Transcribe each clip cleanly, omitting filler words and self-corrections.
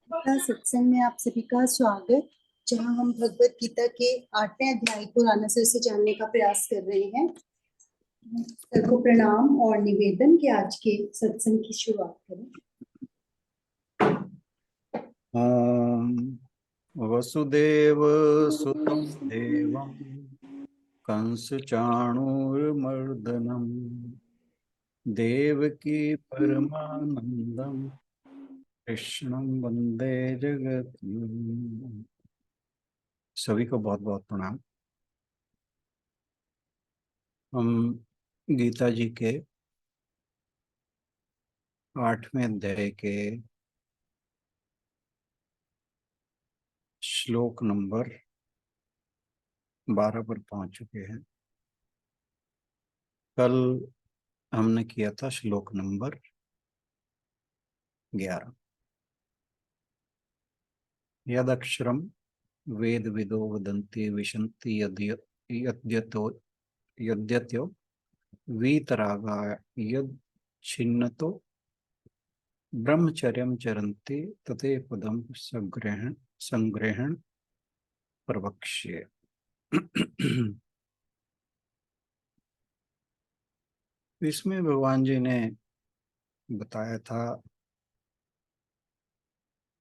सत्संग में आप सभी का स्वागत। जहां हम भगवत गीता के 8वें अध्याय को राना सर से जानने का प्रयास कर रहे हैं। सर को प्रणाम और निवेदन कि आज के सत्संग की शुरुआत करें। ओम वसुदेव सुतं देवं कंस चाणूरमर्दनम देवकी परमानंदम कृष्णं वंदे जगत्। सभी को बहुत बहुत प्रणाम। हम गीता जी के 8वें अध्याय के श्लोक नंबर 12 पर पहुंच चुके हैं। कल हमने किया था श्लोक नंबर 11। यदक्षरम वेद विदो वदन्ति विशन्ति यद्यतो यद्यतो वीतरागाय यद छिन्नतो ब्रह्मचर्यं चरन्ति तते पदम संग्रहण प्रवक्ष्ये। इसमें भगवान जी ने बताया था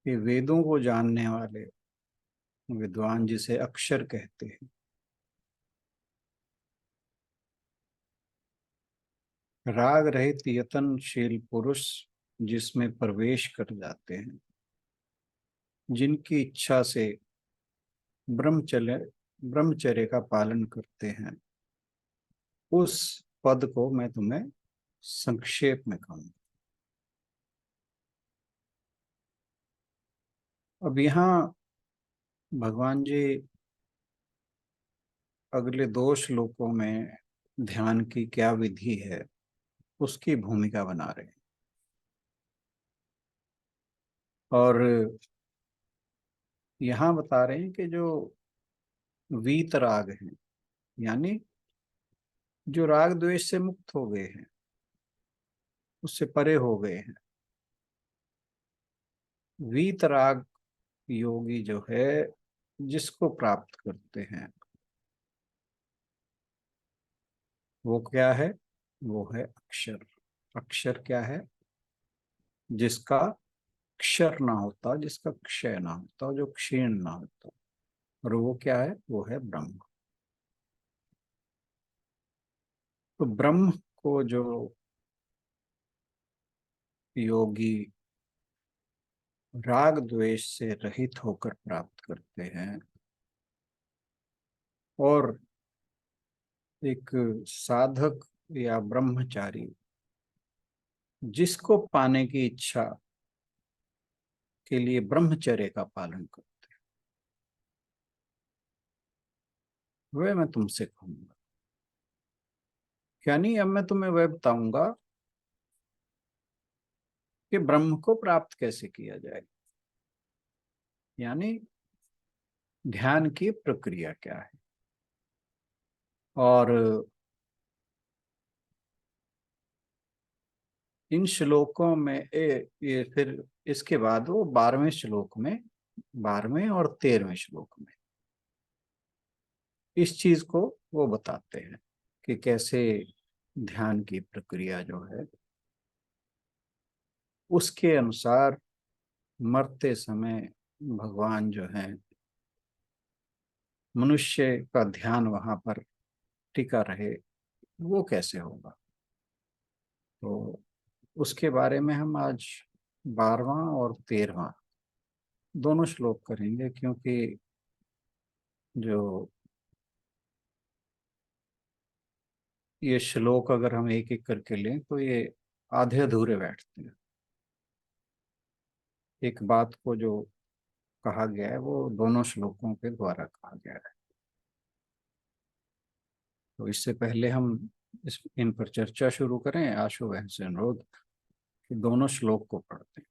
कि वेदों को जानने वाले विद्वान जिसे अक्षर कहते हैं, राग रहित यतनशील पुरुष जिसमें प्रवेश कर जाते हैं, जिनकी इच्छा से ब्रह्मचर्य का पालन करते हैं, उस पद को मैं तुम्हें संक्षेप में कहूंगा। अब यहाँ भगवान जी अगले 2 श्लोकों में ध्यान की क्या विधि है उसकी भूमिका बना रहे हैं। और यहाँ बता रहे हैं कि जो वीतराग हैं, यानी जो राग द्वेष से मुक्त हो गए हैं, उससे परे हो गए हैं, वीतराग योगी जो है जिसको प्राप्त करते हैं, वो क्या है? वो है अक्षर। अक्षर क्या है? जिसका क्षर ना होता, जिसका क्षय ना होता, जो क्षीण ना होता। और वो क्या है? वो है ब्रह्म। तो ब्रह्म को जो योगी राग द्वेष से रहित होकर प्राप्त करते हैं, और एक साधक या ब्रह्मचारी जिसको पाने की इच्छा के लिए ब्रह्मचर्य का पालन करते हैं, वह मैं तुमसे कहूंगा। यानी अब मैं तुम्हें वह बताऊंगा कि ब्रह्म को प्राप्त कैसे किया जाए, यानी ध्यान की प्रक्रिया क्या है। और इन श्लोकों में ये फिर इसके बाद वो 12वें श्लोक में, 12वें और 13वें श्लोक में इस चीज को वो बताते हैं कि कैसे ध्यान की प्रक्रिया जो है उसके अनुसार मरते समय भगवान जो है मनुष्य का ध्यान वहां पर टिका रहे, वो कैसे होगा। तो उसके बारे में हम आज 12वां और 13वां दोनों श्लोक करेंगे, क्योंकि जो ये श्लोक अगर हम एक एक करके लें तो ये आधे अधूरे बैठते हैं। एक बात को जो कहा गया है वो दोनों श्लोकों के द्वारा कहा गया है। तो इससे पहले हम इन पर चर्चा शुरू करें, आशु बहन से अनुरोध कि दोनों श्लोक को पढ़ते हैं।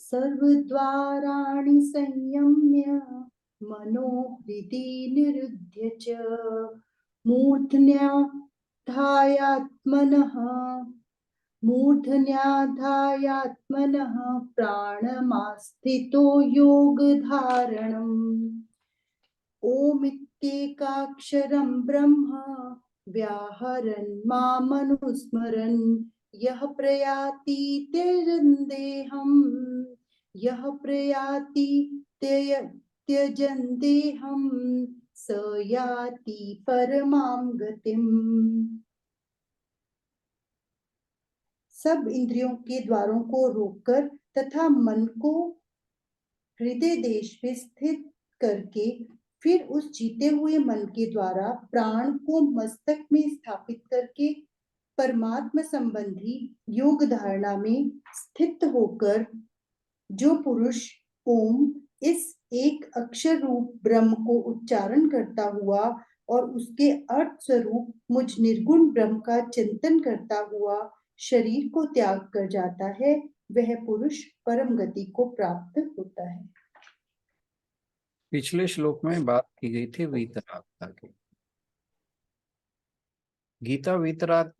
सर्वद्वाराणि संयम्य मनोहृदि निरुध्य च मूर्ध्या ध्यायात्मनः मूर्धन्याधायात्मनः प्राणमास्थितो योगधारणम् ओमित्येकाक्षरं ब्रह्म व्याहरन् मामनुस्मरन् यः प्रयाति त्यजन्देहम् यः प्रयाति त्यजन्देहम् स याति परमां गतिम्। सब इंद्रियों के द्वारों को रोककर तथा मन को हृदय देश में स्थित करके फिर उस जीते हुए मन के द्वारा प्राण को मस्तक में स्थापित करके परमात्मा संबंधी योग धारणा में स्थित होकर जो पुरुष ओम इस एक अक्षर रूप ब्रह्म को उच्चारण करता हुआ और उसके अर्थ स्वरूप मुझ निर्गुण ब्रह्म का चिंतन करता हुआ शरीर को त्याग कर जाता है, वह पुरुष परम गति को प्राप्त होता है। पिछले श्लोक में बात की गई थी वीतरागता की। गीता वीतराग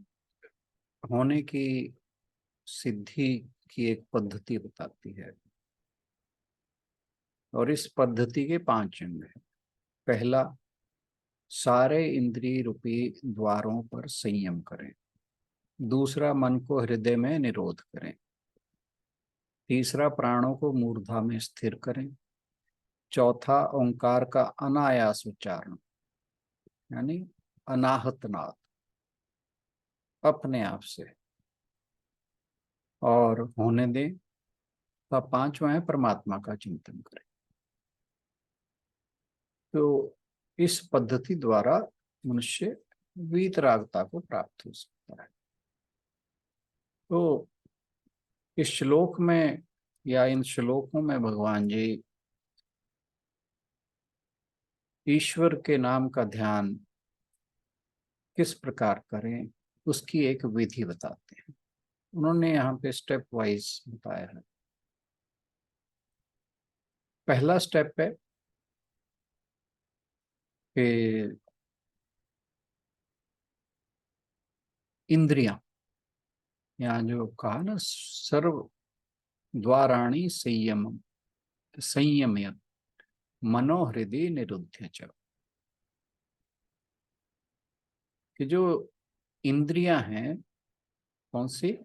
होने की सिद्धि की एक पद्धति बताती है और इस पद्धति के 5 अंग हैं। पहला, सारे इंद्रिय रूपी द्वारों पर संयम करें। दूसरा, मन को हृदय में निरोध करें। तीसरा, प्राणों को मूर्धा में स्थिर करें। चौथा, ओंकार का अनायास उच्चारण यानी अनाहत नाद अपने आप से और होने दें। तो 5वां है परमात्मा का चिंतन करें। तो इस पद्धति द्वारा मनुष्य वीतरागता को प्राप्त हो सकता है। तो इस श्लोक में या इन श्लोकों में भगवान जी ईश्वर के नाम का ध्यान किस प्रकार करें उसकी एक विधि बताते हैं। उन्होंने यहाँ पे स्टेप वाइज बताया है। पहला स्टेप है कि इंद्रियां, यहाँ जो कहा ना, सर्व द्वाराणि संयम्य मनोहृदय निरुद्ध च, कि जो इंद्रियां हैं, कौन सी?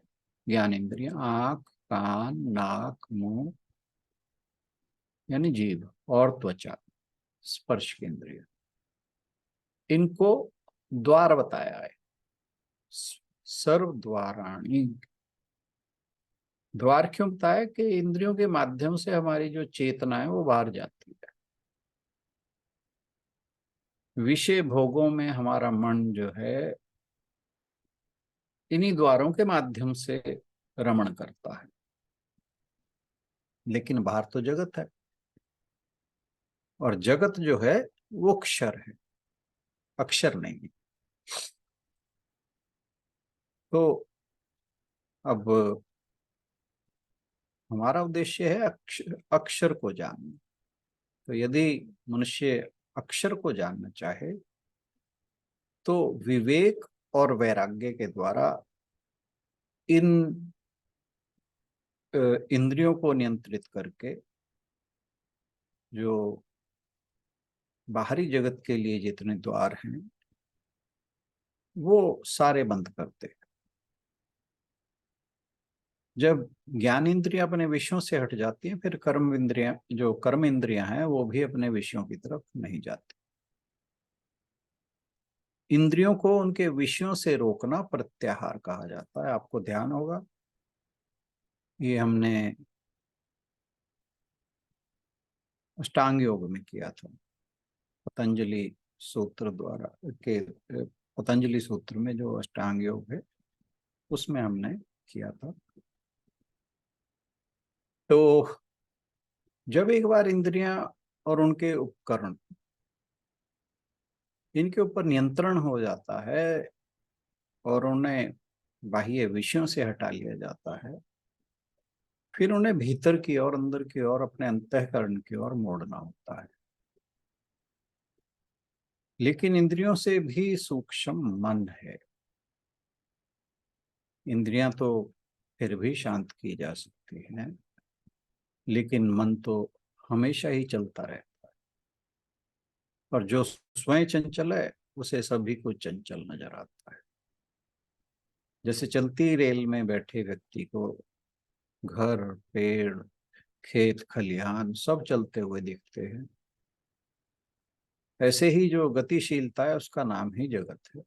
ज्ञान इंद्रियां, आंख, कान, नाक, मुंह यानी जीभ और त्वचा, स्पर्श के इंद्रिय, इनको द्वार बताया है। सर्व द्वाराणि, द्वार क्यों बताया? कि इंद्रियों के माध्यम से हमारी जो चेतना है वो बाहर जाती है। विषय भोगों में हमारा मन जो है इन्हीं द्वारों के माध्यम से रमण करता है, लेकिन बाहर तो जगत है और जगत जो है वो क्षर है, अक्षर नहीं है। तो अब हमारा उद्देश्य है अक्षर को जानना। तो यदि मनुष्य अक्षर को जानना चाहे तो विवेक और वैराग्य के द्वारा इन इंद्रियों को नियंत्रित करके जो बाहरी जगत के लिए जितने द्वार हैं वो सारे बंद करते हैं। जब ज्ञान इंद्रियां अपने विषयों से हट जाती हैं, फिर कर्म इंद्रियां, जो कर्म इंद्रियां हैं, वो भी अपने विषयों की तरफ नहीं जाती। इंद्रियों को उनके विषयों से रोकना प्रत्याहार कहा जाता है। आपको ध्यान होगा, ये हमने अष्टांग योग में किया था। पतंजलि सूत्र द्वारा के पतंजलि सूत्र में जो अष्टांग योग है उसमें हमने किया था। तो जब एक बार इंद्रियां और उनके उपकरण, इनके ऊपर नियंत्रण हो जाता है और उन्हें बाह्य विषयों से हटा लिया जाता है, फिर उन्हें भीतर की ओर, अंदर की ओर, अपने अंतःकरण की ओर मोड़ना होता है। लेकिन इंद्रियों से भी सूक्ष्म मन है। इंद्रियां तो फिर भी शांत की जा सकती हैं, लेकिन मन तो हमेशा ही चलता रहता है, और जो स्वयं चंचल है उसे सभी को चंचल नजर आता है। जैसे चलती रेल में बैठे व्यक्ति को घर, पेड़, खेत, खलिहान सब चलते हुए दिखते हैं, ऐसे ही जो गतिशीलता है उसका नाम ही जगत है।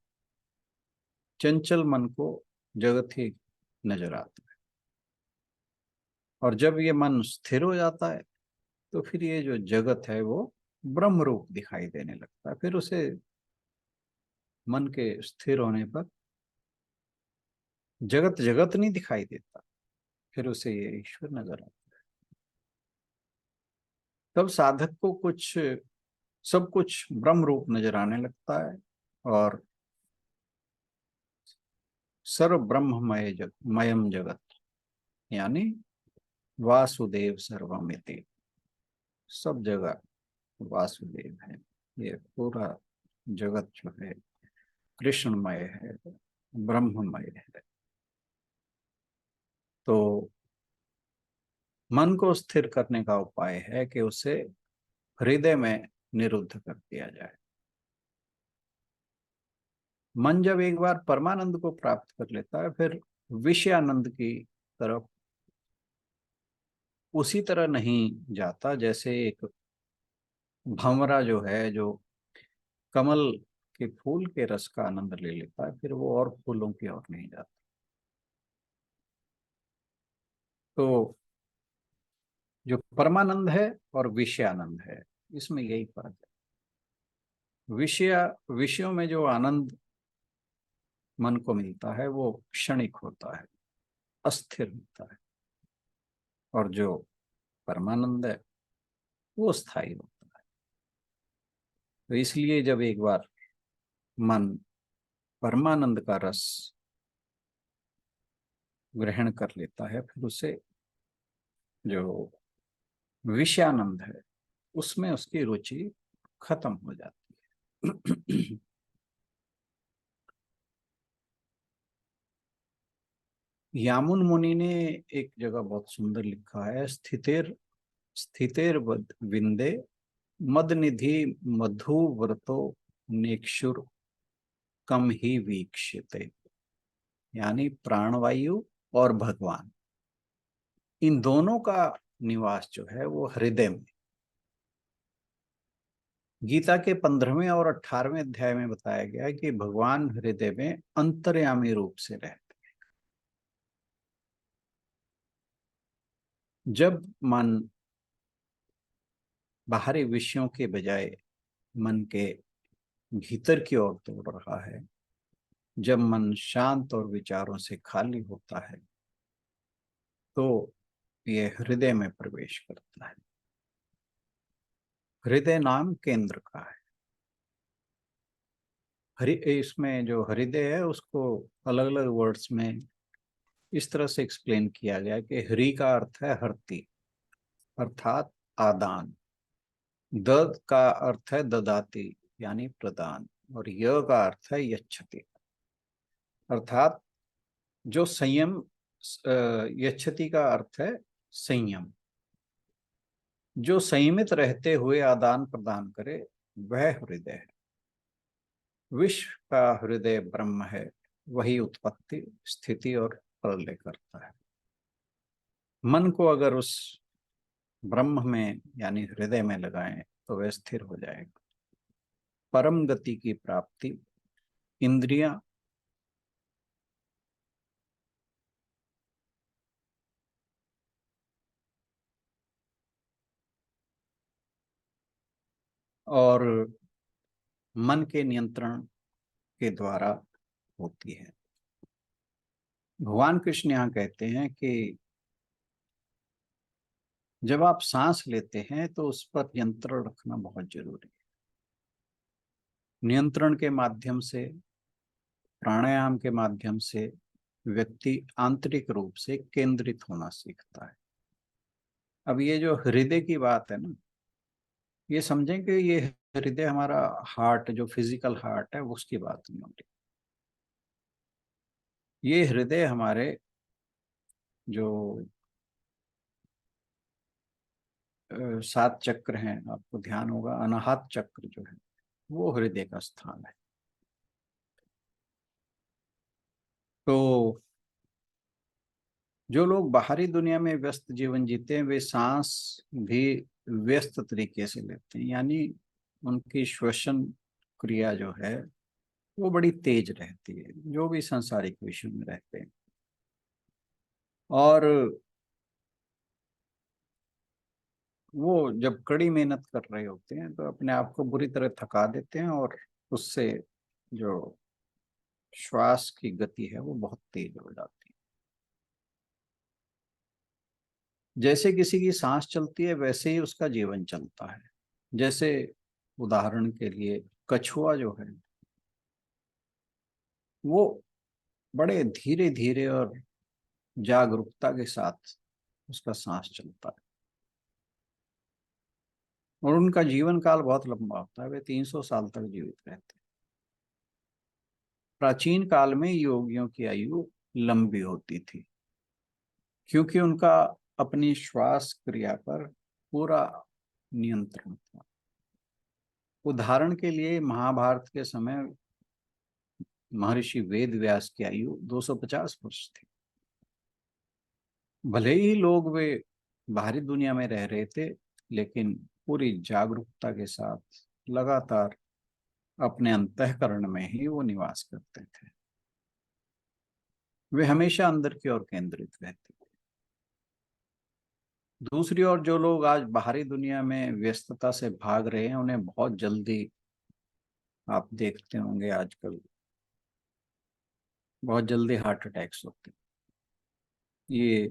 चंचल मन को जगत ही नजर आता है, और जब ये मन स्थिर हो जाता है तो फिर ये जो जगत है वो ब्रह्म रूप दिखाई देने लगता है। फिर उसे मन के स्थिर होने पर जगत जगत नहीं दिखाई देता, फिर उसे ये ईश्वर नजर आता है। तब साधक को कुछ सब कुछ ब्रह्म रूप नजर आने लगता है, और सर्व ब्रह्ममय मयम जगत, यानी वासुदेव सर्वमिति, सब जगह वासुदेव है। ये पूरा जगत जो है कृष्णमय है, ब्रह्ममय है। तो मन को स्थिर करने का उपाय है कि उसे हृदय में निरुद्ध कर दिया जाए। मन जब एक बार परमानंद को प्राप्त कर लेता है, फिर विषयानंद की तरफ उसी तरह नहीं जाता जैसे एक भंवरा जो है, जो कमल के फूल के रस का आनंद ले लेता है, फिर वो और फूलों की ओर नहीं जाता। तो जो परमानंद है और विषयानंद है, इसमें यही फर्क है। विषयों में जो आनंद मन को मिलता है वो क्षणिक होता है, अस्थिर होता है, और जो परमानंद है वो स्थायी होता है। तो इसलिए जब एक बार मन परमानंद का रस ग्रहण कर लेता है, फिर उसे जो विषयानंद है उसमें उसकी रुचि खत्म हो जाती है। यामुन मुनि ने एक जगह बहुत सुंदर लिखा है, स्थितेर स्थितेर विंदे मद निधि मधु व्रतो नेक्षुर कम ही वीक्षिते, यानी प्राणवायु और भगवान, इन दोनों का निवास जो है वो हृदय में। गीता के 15वें और 18वें अध्याय में बताया गया है कि भगवान हृदय में अंतर्यामी रूप से रहते। जब मन बाहरी विषयों के बजाय मन के भीतर की ओर दौड़ रहा है, जब मन शांत और विचारों से खाली होता है, तो ये हृदय में प्रवेश करता है। हृदय नाम केंद्र का है। इसमें जो हृदय है उसको अलग अलग वर्ड्स में इस तरह से एक्सप्लेन किया गया कि हरि का अर्थ है हरति, अर्थात आदान। दद का अर्थ है ददाती, यानी प्रदान। और य का अर्थ है यच्छति, अर्थात जो संयम। यच्छति का अर्थ है संयम, जो संयमित रहते हुए आदान प्रदान करे वह हृदय है। विश्व का हृदय ब्रह्म है, वही उत्पत्ति, स्थिति और प्रलय करता है। मन को अगर उस ब्रह्म में यानी हृदय में लगाएं तो वह स्थिर हो जाएगा। परम गति की प्राप्ति इंद्रियां और मन के नियंत्रण के द्वारा होती है। भगवान कृष्ण यहाँ कहते हैं कि जब आप सांस लेते हैं तो उस पर नियंत्रण रखना बहुत जरूरी है। नियंत्रण के माध्यम से, प्राणायाम के माध्यम से व्यक्ति आंतरिक रूप से केंद्रित होना सीखता है। अब ये जो हृदय की बात है ना, ये समझें कि ये हृदय हमारा हार्ट, जो फिजिकल हार्ट है, उसकी बात नहीं हो रही। ये हृदय हमारे जो 7 चक्र हैं, आपको ध्यान होगा अनाहत चक्र जो है वो हृदय का स्थान है। तो जो लोग बाहरी दुनिया में व्यस्त जीवन जीते हैं वे सांस भी व्यस्त तरीके से लेते हैं, यानी उनकी श्वसन क्रिया जो है वो बड़ी तेज रहती है, जो भी सांसारिक विषयों में रहते हैं। और वो जब कड़ी मेहनत कर रहे होते हैं तो अपने आप को बुरी तरह थका देते हैं, और उससे जो श्वास की गति है वो बहुत तेज हो जाती है। जैसे किसी की सांस चलती है वैसे ही उसका जीवन चलता है। जैसे उदाहरण के लिए कछुआ जो है वो बड़े धीरे धीरे और जागरूकता के साथ उसका सांस चलता है, और उनका जीवन काल बहुत लंबा होता है, वे 300 साल तक जीवित रहते हैं। प्राचीन काल में योगियों की आयु लंबी होती थी क्योंकि उनका अपनी श्वास क्रिया पर पूरा नियंत्रण था। उदाहरण के लिए महाभारत के समय महर्षि वेद व्यास की आयु 250 वर्ष थी। भले ही लोग वे बाहरी दुनिया में रह रहे थे, लेकिन पूरी जागरूकता के साथ लगातार अपने अंतःकरण में ही वो निवास करते थे। वे हमेशा अंदर की ओर केंद्रित रहते थे। दूसरी ओर जो लोग आज बाहरी दुनिया में व्यस्तता से भाग रहे हैं उन्हें बहुत जल्दी, आप देखते होंगे आजकल बहुत जल्दी हार्ट अटैक्स होते हैं। ये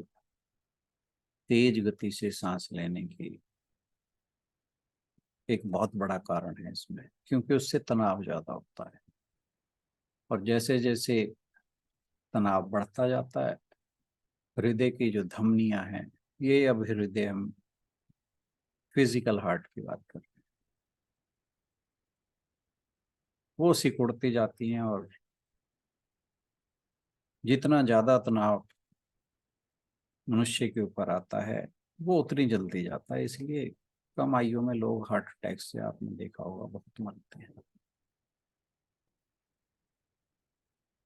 तेज गति से सांस लेने की एक बहुत बड़ा कारण है इसमें, क्योंकि उससे तनाव ज्यादा होता है, और जैसे जैसे तनाव बढ़ता जाता है हृदय की जो धमनियां हैं, ये अब हृदय हम फिजिकल हार्ट की बात कर रहे हैं, वो सिकुड़ती जाती हैं, और जितना ज्यादा तनाव मनुष्य के ऊपर आता है वो उतनी जल्दी जाता है। इसलिए कम आयु में लोग हार्ट अटैक से, आपने देखा होगा, बहुत मरते हैं।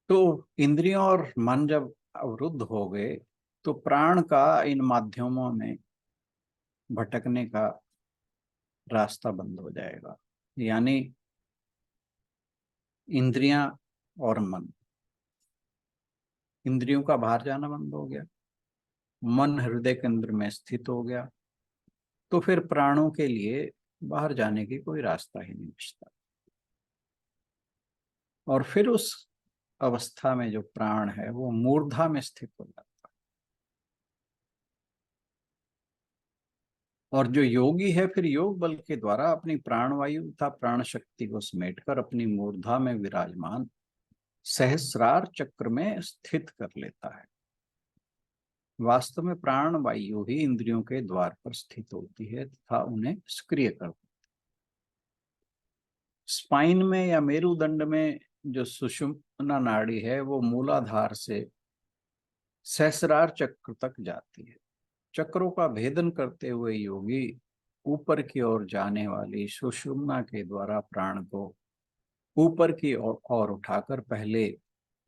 तो इंद्रियों और मन जब अवरुद्ध हो गए तो प्राण का इन माध्यमों में भटकने का रास्ता बंद हो जाएगा। यानी इंद्रियां और मन, इंद्रियों का बाहर जाना बंद हो गया, मन हृदय केंद्र में स्थित हो गया, तो फिर प्राणों के लिए बाहर जाने की कोई रास्ता ही नहीं बचता। और फिर उस अवस्था में जो प्राण है वो मूर्धा में स्थित हो जाता है। और जो योगी है फिर योग बल के द्वारा अपनी प्राणवायु तथा प्राण शक्ति को समेटकर अपनी मूर्धा में विराजमान सहस्रार चक्र में स्थित कर लेता है। वास्तव में प्राण वायु ही इंद्रियों के द्वार पर स्थित होती है तथा उन्हें सक्रिय करती है। स्पाइन में या मेरुदंड में जो सुषुम्ना नाड़ी है वो मूलाधार से सहस्रार चक्र तक जाती है। चक्रों का भेदन करते हुए योगी ऊपर की ओर जाने वाली सुषुम्ना के द्वारा प्राण को ऊपर की ओर उठाकर पहले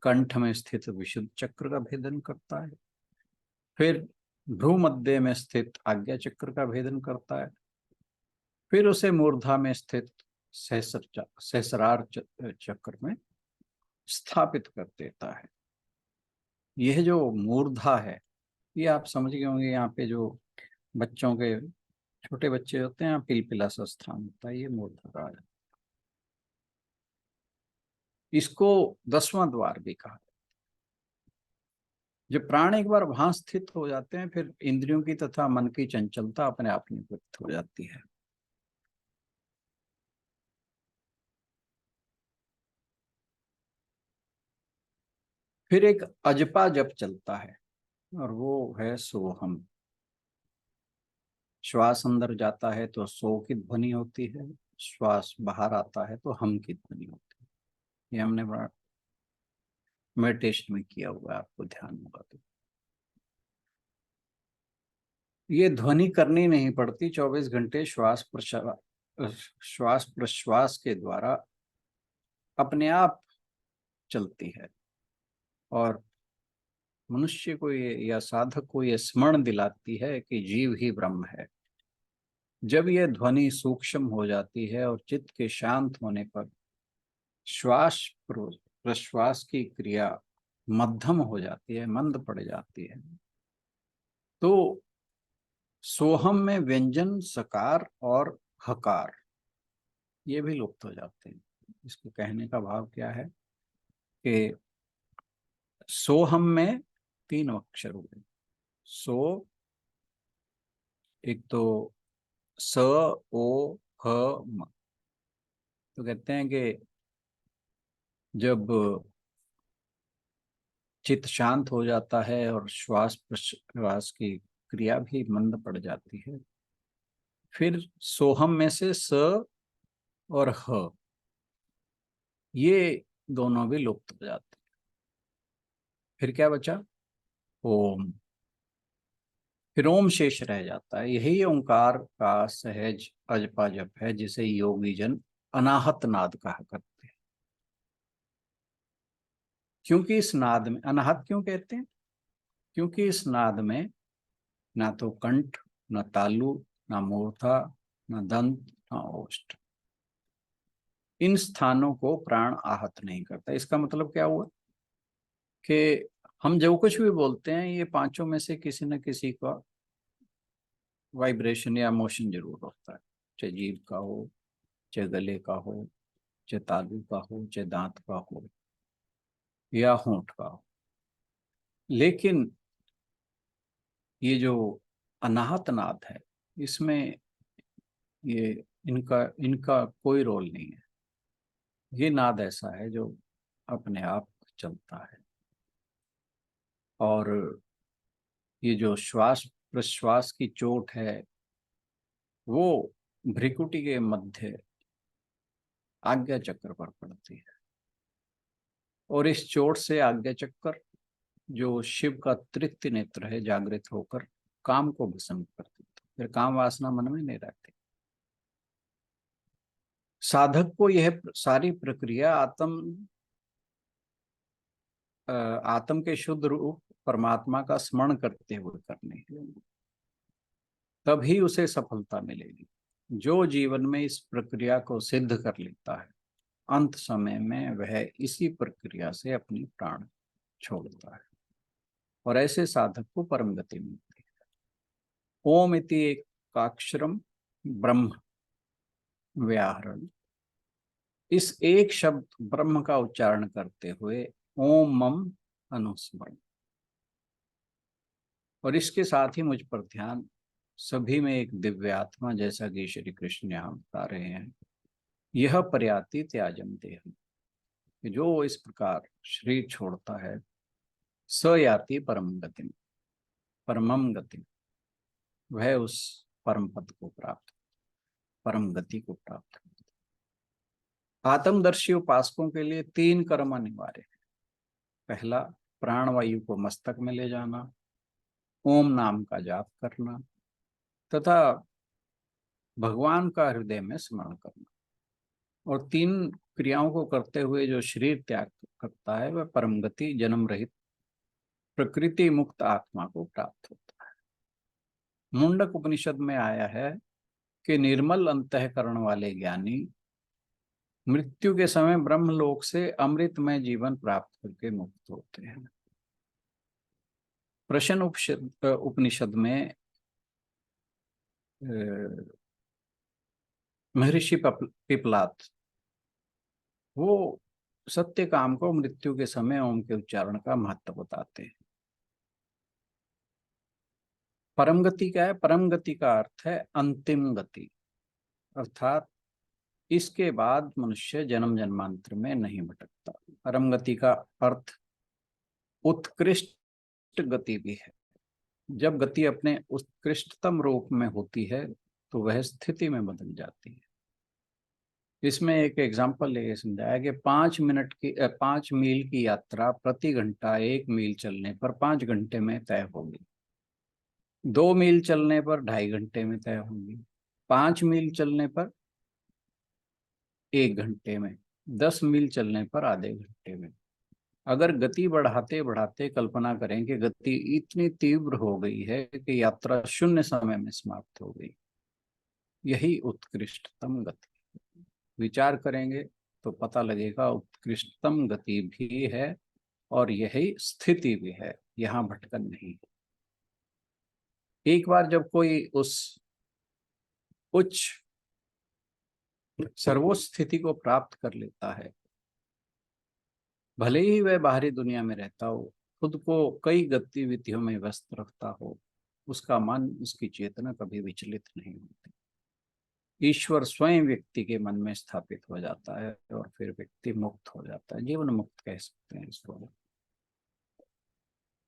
कंठ में स्थित विशुद्ध चक्र का भेदन करता है, फिर भ्रू मध्य में स्थित आज्ञा चक्र का भेदन करता है, फिर उसे मूर्धा में स्थित सहस्रार चक्र में स्थापित कर देता है। यह जो मूर्धा है, ये आप समझ गए होंगे, यहाँ पे जो बच्चों के छोटे बच्चे होते हैं पिलपिला सा स्थान होता है, ये मूर्धा कहा जाता है। इसको 10वां द्वार भी कहा। जब प्राण एक बार वहां स्थित हो जाते हैं फिर इंद्रियों की तथा मन की चंचलता अपने आप निवृत्त हो जाती है। फिर एक अजपा जप चलता है, और वो है सोहम। श्वास अंदर जाता है तो सो की ध्वनि होती है, श्वास बाहर आता है तो हम की ध्वनि होती है। ये हमने मेडिटेशन में किया हुआ है, आपको ध्यान होगा तो। ये ध्वनि करनी नहीं पड़ती, 24 घंटे श्वास प्रश्वास के द्वारा अपने आप चलती है। और मनुष्य को ये या साधक को ये स्मरण दिलाती है कि जीव ही ब्रह्म है। जब यह ध्वनि सूक्ष्म हो जाती है और चित्त के शांत होने पर श्वास प्रश्वास की क्रिया मध्यम हो जाती है, मंद पड़ जाती है, तो सोहम में व्यंजन सकार और हकार ये भी लुप्त हो जाते हैं। इसको कहने का भाव क्या है कि सोहम में 3 अक्षर हुए। सो, एक तो स, ओ, ह, म। तो कहते हैं कि जब चित्त शांत हो जाता है और श्वास प्रश्वास की क्रिया भी मंद पड़ जाती है, फिर सोहम में से स और ह ये दोनों भी लुप्त हो जाते हैं। फिर क्या बचा? ओम। फिर ओम शेष रह जाता है। यही ओंकार का सहज अजपा जप है, जिसे योगी जन अनाहत नाद कहा करते हैं। क्योंकि इस नाद में अनाहत क्यों कहते हैं? क्योंकि इस नाद में ना तो कंठ, न तालु, न मूर्धा, न दंत, न ओष्ठ, इन स्थानों को प्राण आहत नहीं करता। इसका मतलब क्या हुआ कि हम जो कुछ भी बोलते हैं, ये पांचों में से किसी न किसी का वाइब्रेशन या मोशन जरूर होता है। चाहे जीभ का हो, चाहे गले का हो, चाहे तालु का हो, चाहे दांत का हो, या होंठ का हो। लेकिन ये जो अनाहत नाद है, इसमें ये इनका इनका कोई रोल नहीं है। ये नाद ऐसा है जो अपने आप चलता है। और ये जो श्वास प्रश्वास की चोट है, वो भ्रिकुटी के मध्य आज्ञा चक्र पर पड़ती है। और इस चोट से आज्ञा चक्र, जो शिव का तृतीय नेत्र है, जागृत होकर काम को भस्म कर देता। फिर काम वासना मन में नहीं रहती। साधक को यह सारी प्रक्रिया आत्म के शुद्ध रूप परमात्मा का स्मरण करते हुए करनी है, तभी उसे सफलता मिलेगी। जो जीवन में इस प्रक्रिया को सिद्ध कर लेता है, अंत समय में वह इसी प्रक्रिया से अपनी प्राण छोड़ता है और ऐसे साधक को परम गति मिलती है। ओम इति एकाक्षरम ब्रह्म व्याहरण, इस एक शब्द ब्रह्म का उच्चारण करते हुए ओम मम अनुस्मरण, और इसके साथ ही मुझ पर ध्यान। सभी में एक दिव्य आत्मा, जैसा कि श्री कृष्ण यहाँ बता रहे हैं, यह पर्याति त्याजम देह, जो इस प्रकार शरीर छोड़ता है, स याति परम गति, परमम गति, वह उस परम पद को प्राप्त, परम गति को प्राप्त। आत्मदर्शी उपासकों के लिए 3 कर्म अनिवार्य है। पहला, प्राणवायु को मस्तक में ले जाना, ओम नाम का जाप करना, तथा भगवान का हृदय में स्मरण करना। और 3 क्रियाओं को करते हुए जो शरीर त्याग करता है, वह परम गति, जन्म रहित प्रकृति मुक्त आत्मा को प्राप्त होता है। मुंडक उपनिषद में आया है कि निर्मल अंतःकरण वाले ज्ञानी मृत्यु के समय ब्रह्मलोक से अमृतमय जीवन प्राप्त करके मुक्त होते हैं। प्रश्न उपनिषद में महर्षि पिपलाद, वो सत्य काम को मृत्यु के समय ओम के उच्चारण का महत्व बताते हैं। परम गति क्या है? परम गति का अर्थ है अंतिम गति, अर्थात इसके बाद मनुष्य जन्म जन्मांतर में नहीं भटकता। परम गति का अर्थ उत्कृष्ट गति भी है। जब गति अपने उत्कृष्टतम रूप में होती है, तो वह स्थिति में बदल जाती है। इसमें एक एग्जाम्पल ये समझाया कि 5 मील की यात्रा प्रति घंटा 1 मील चलने पर 5 घंटे में तय होगी। 2 मील चलने पर 2.5 घंटे में तय होगी। 5 मील चलने पर 1 घंटे में। 10 मील चलने पर आधे घंटे में। अगर गति बढ़ाते बढ़ाते कल्पना करें कि गति इतनी तीव्र हो गई है कि यात्रा शून्य समय में समाप्त हो गई, यही उत्कृष्टतम गति। विचार करेंगे तो पता लगेगा उत्कृष्टतम गति भी है और यही स्थिति भी है, यहाँ भटकन नहीं। एक बार जब कोई उस उच्च सर्वोच्च स्थिति को प्राप्त कर लेता है, भले ही वह बाहरी दुनिया में रहता हो, खुद को कई गतिविधियों में व्यस्त रखता हो, उसका मन, उसकी चेतना कभी विचलित नहीं होती। ईश्वर स्वयं व्यक्ति के मन में स्थापित हो जाता है और फिर व्यक्ति मुक्त हो जाता है, जीवन मुक्त कह सकते हैं इसको।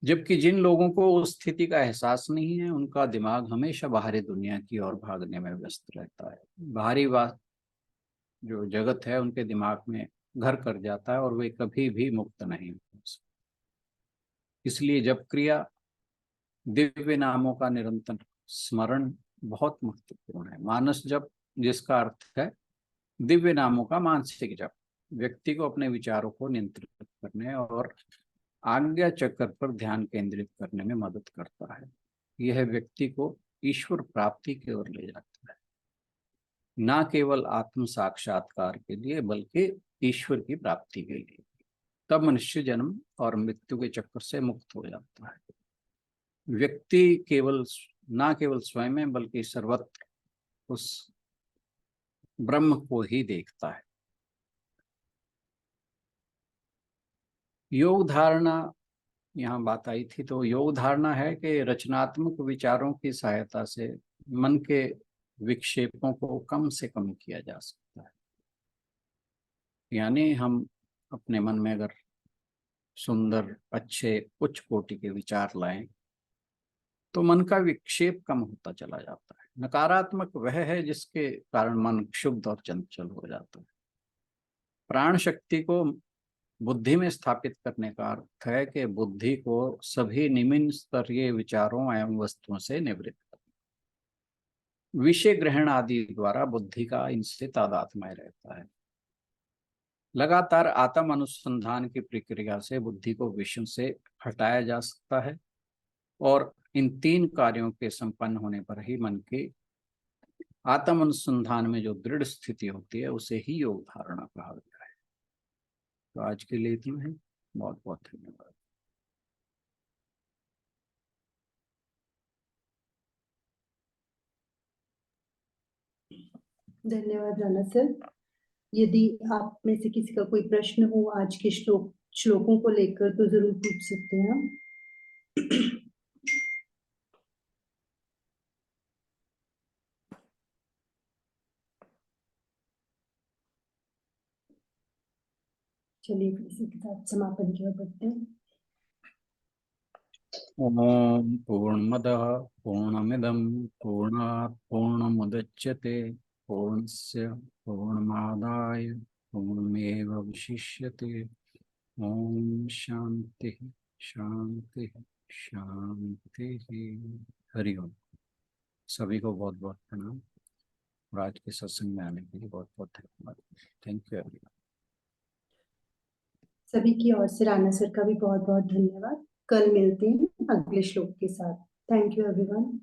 जबकि जिन लोगों को उस स्थिति का एहसास नहीं है, उनका दिमाग हमेशा बाहरी दुनिया की ओर भागने में व्यस्त रहता है। बाहरी बात जो जगत है उनके दिमाग में घर कर जाता है और वे कभी भी मुक्त नहीं हो सकते। इसलिए जप क्रिया, दिव्य नामों का निरंतर स्मरण बहुत महत्वपूर्ण है। मानस जप, जिसका अर्थ है दिव्य नामों का मानसिक जप, व्यक्ति को अपने विचारों को नियंत्रित करने और आज्ञा चक्र पर ध्यान केंद्रित करने में मदद करता है। यह व्यक्ति को ईश्वर प्राप्ति की ओर ले जाता है, न केवल आत्म साक्षात्कार के लिए बल्कि ईश्वर की प्राप्ति के लिए। तब मनुष्य जन्म और मृत्यु के चक्कर से मुक्त हो जाता है। व्यक्ति न केवल स्वयं में बल्कि सर्वत्र उस ब्रह्म को ही देखता है। योग धारणा, यहाँ बात आई थी, तो योग धारणा है कि रचनात्मक विचारों की सहायता से मन के विक्षेपों को कम से कम किया जा सकता है। यानी हम अपने मन में अगर सुंदर, अच्छे, उच्च कोटि के विचार लाएं तो मन का विक्षेप कम होता चला जाता है। नकारात्मक वह है जिसके कारण मन क्षुब्ध और चंचल हो जाता है। प्राण शक्ति को बुद्धि में स्थापित करने का अर्थ है कि बुद्धि को सभी निम्न स्तरीय विचारों एवं वस्तुओं से निवृत्त करना। विषय ग्रहण आदि द्वारा बुद्धि का इनसे तादात्म्य रहता है। लगातार आत्म अनुसंधान की प्रक्रिया से बुद्धि को विषय से हटाया जा सकता है और इन 3 कार्यों के संपन्न होने पर ही मन के आत्म अनुसंधान में जो दृढ़ स्थिति होती है उसे ही योग धारणा कहा गया है। तो आज के लिए इतना है। बहुत बहुत धन्यवाद। धन्यवाद राणा सर। यदि आप में से किसी का कोई प्रश्न हो आज के श्लोकों को लेकर तो जरूर पूछ सकते हैं आप। चलिए इसी के साथ समापन की ओर बढ़ते हैं। ओम पूर्णमदः पूर्णमिदं पूर्णात् पूर्णमुदच्यते पूर्णस्य पूर्णमादाय पूर्णमेवावशिष्यते। ओम शांति शांति शांति। हरि ओम। सभी को बहुत बहुत प्रणाम और आज के सत्संग में आने के लिए बहुत बहुत धन्यवाद। Thank you everyone. सभी की ओर से राणा सर का भी बहुत बहुत धन्यवाद। कल मिलते हैं अगले श्लोक के साथ। Thank you everyone.